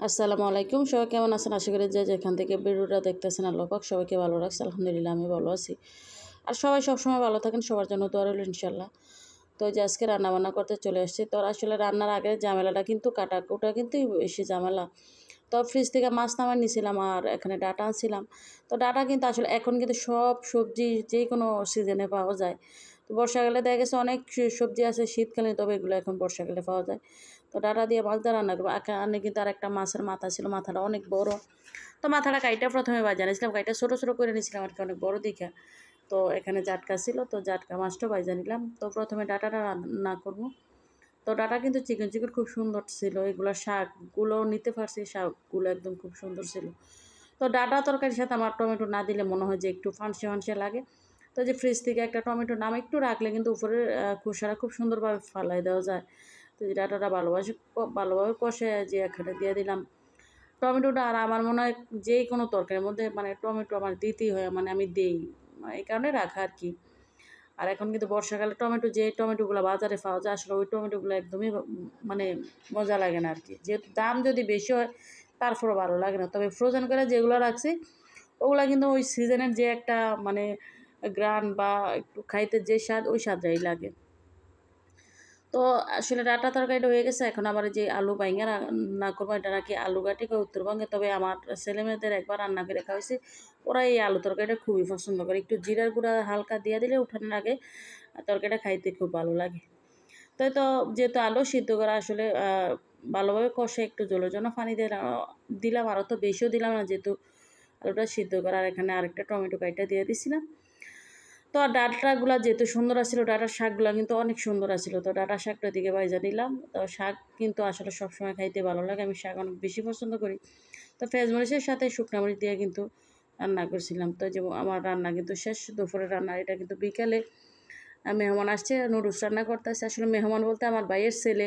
আসসালামু আলাইকুম। সবাই কেমন আছেন? আশা করি যে যেখান থেকে ভিডিওটা দেখতেছেন আল্লাহ পাক সবাইকে ভালো রাখছে। আলহামদুলিল্লাহ আমি ভালো আছি। আর সবাই সবসময় ভালো থাকেন, সবার জন্য দোয়া রইল ইনশাল্লাহ। তো যে আজকে রান্নাবান্না করতে চলে আসছি। তো আসলে রান্নার আগে ঝামেলাটা কিন্তু কাটাকুটা কিন্তু বেশি ঝামেলা। তো ফ্রিজ থেকে মাছ নামায় নিয়েছিলাম আর এখানে ডাটা আনছিলাম। তো ডাটা কিন্তু আসলে এখন কিন্তু সব সবজি যে কোনো সিজনে পাওয়া যায়। তো বর্ষাকালে দেখা গেছে অনেক সবজি আছে শীতকালীন, তবে এগুলো এখন বর্ষাকালে পাওয়া যায়। তো ডাটা দিয়ে মাছ দিয়ে রান্না করবো। এখানে কিন্তু আর একটা মাছের মাথা ছিল, মাথাটা অনেক বড়। তো মাথাটা কাইটা প্রথমে বাজা নিয়েছিলাম, কাইটা ছোটো ছোটো করে নিয়েছিলাম আর কি, অনেক বড় দিকে। তো এখানে জাটকা ছিল, তো জাটকা মাছটা ভাজা নিলাম। তো প্রথমে ডাটাটা রান্না করবো। তো ডাটা কিন্তু চিকেন চিকেন খুব সুন্দর ছিল, এগুলো শাকগুলো নিতে পারছি, শাকগুলো একদম খুব সুন্দর ছিল। তো ডাটা তরকারির সাথে আমার টমেটো না দিলে মনে হয় যে একটু ফানসে ফানসে লাগে। তো যে ফ্রিজ থেকে একটা টমেটো নাম একটু রাখলে কিন্তু উপরের খোসাটা খুব সুন্দরভাবে ফালাই দেওয়া যায়। তো যে ডাটাটা ভালোভাবে কষে যে এখানে দিয়ে দিলাম টমেটোটা। আর আমার মনে হয় যে কোনো তরকারির মধ্যে মানে টমেটো আমার দিতেই হয়, মানে আমি দিই, এই কারণে রাখা আর কি। আর এখন কিন্তু বর্ষাকালে টমেটো, যে টমেটোগুলো বাজারে পাওয়া যায় আসলে ওই টমেটোগুলো একদমই মানে মজা লাগে না আর কি। যেহেতু দাম যদি বেশি হয় তারপরও ভালো লাগে না। তবে ফ্রোজেন করে যেগুলো রাখছি ওগুলো কিন্তু ওই সিজনের যে একটা মানে গ্রান বা একটু খাইতে যে স্বাদ, ওই স্বাদটাই লাগে। তো আসলে ডাটা তরকারিটা হয়ে গেছে। এখন আবার যে আলু বাইঙ্গা রান্না করবো, এটা নাকি আলু ঘাটি কয় উত্তরবঙ্গে, তবে আমার ছেলেমেয়েদের একবার রান্না করে খাওয়াইছি, ওরা এই আলু তরকারিটা খুবই পছন্দ করে। একটু জিরার গুঁড়া হালকা দিয়ে দিলে উঠানোর আগে তরকারিটা খাইতে খুব ভালো লাগে। তো যেহেতু আলু সিদ্ধ করা আসলে ভালোভাবে কষে একটু জলের জন্য পানি দিলাম, আরও তো বেশিও দিলাম না, যেহেতু আলুটা সিদ্ধ করা। আর এখানে আরেকটা টমেটো কাইটা দিয়ে দিছিলাম। তো ডাঁটাগুলা যেহেতু সুন্দর আছিল, ডাঁটার শাকগুলো কিন্তু অনেক সুন্দর আছিল। তো ডাঁটার শাকটা দিকে ভাইজা নিলাম। তো শাক কিন্তু আসলে সবসময় খাইতে ভালো লাগে, আমি শাক অনেক বেশি পছন্দ করি। তো ফেজমরিচের সাথে শুকনো মরিচ দিয়ে কিন্তু রান্না করছিলাম। তো যে আমার রান্না কিন্তু শেষ, দুপুরের রান্না। এটা কিন্তু বিকালে মেহমান আসছে, নুডলস রান্না করতেছে। আসলে মেহমান বলতে আমার ভাইয়ের ছেলে,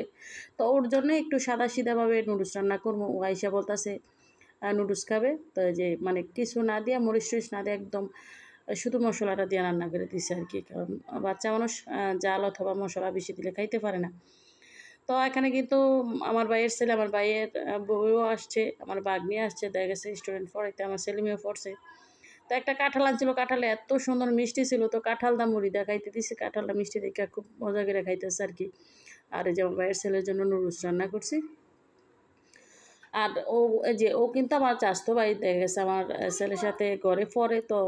তো ওর জন্য একটু সাদা সিধাভাবে নুডলস রান্না করবো। ও আইসা বলতেছে নুডলস খাবে। তো যে মানে কিছু না দিয়ে, মরিচ টরিচ না দিয়ে একদম শুধু মশলাটা দিয়ে রান্না করে দিছে আর কি। কারণ বাচ্চা মানুষ জাল অথবা মশলা বেশি দিলে খাইতে পারে না। তো এখানে কিন্তু আমার ভাইয়ের ছেলে, আমার ভাইয়ের বউও আসছে, আমার বাগনি আসছে, দেখা গেছে স্টুডেন্ট পড়াইতে, আমার ছেলে মেয়েও পড়ছে। তো একটা কাঁঠাল আনছিল, কাঁঠালে এত সুন্দর মিষ্টি ছিল, তো কাঁঠাল দা মুড়ি দিয়ে খাইতে দিছে। কাঁঠালটা মিষ্টি দেখে খুব মজা করে খাইতেছে আর কি। আর এই যে আমার ভাইয়ের ছেলের জন্য নুডলস রান্না করছি। আর ও কিন্তু আমার চাস্তো ভাই, দেখা গেছে আমার ছেলের সাথে ঘরে পড়ে, তো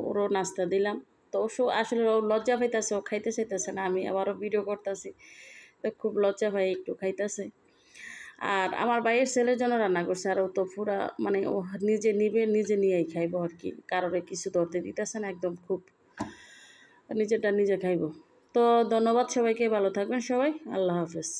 ওরও নাস্তা দিলাম। তো আসলে ও লজ্জা পাইতেছে, ও খাইতে চাইতেছে না, আমি আবারও ভিডিও করতেছি, তো খুব লজ্জা পাই, একটু খাইতেছে। আর আমার ভাইয়ের ছেলের জন্য রান্না করছে, আর ও তো পুরা মানে ও নিজে নিবে, নিজে নিয়েই খাইব আর কি, কারোরে কিছু ধরতে দিতেছে না, একদম খুব নিজেরটা নিজে খাইব। তো ধন্যবাদ সবাইকে, ভালো থাকবেন সবাই, আল্লাহ হাফেজ।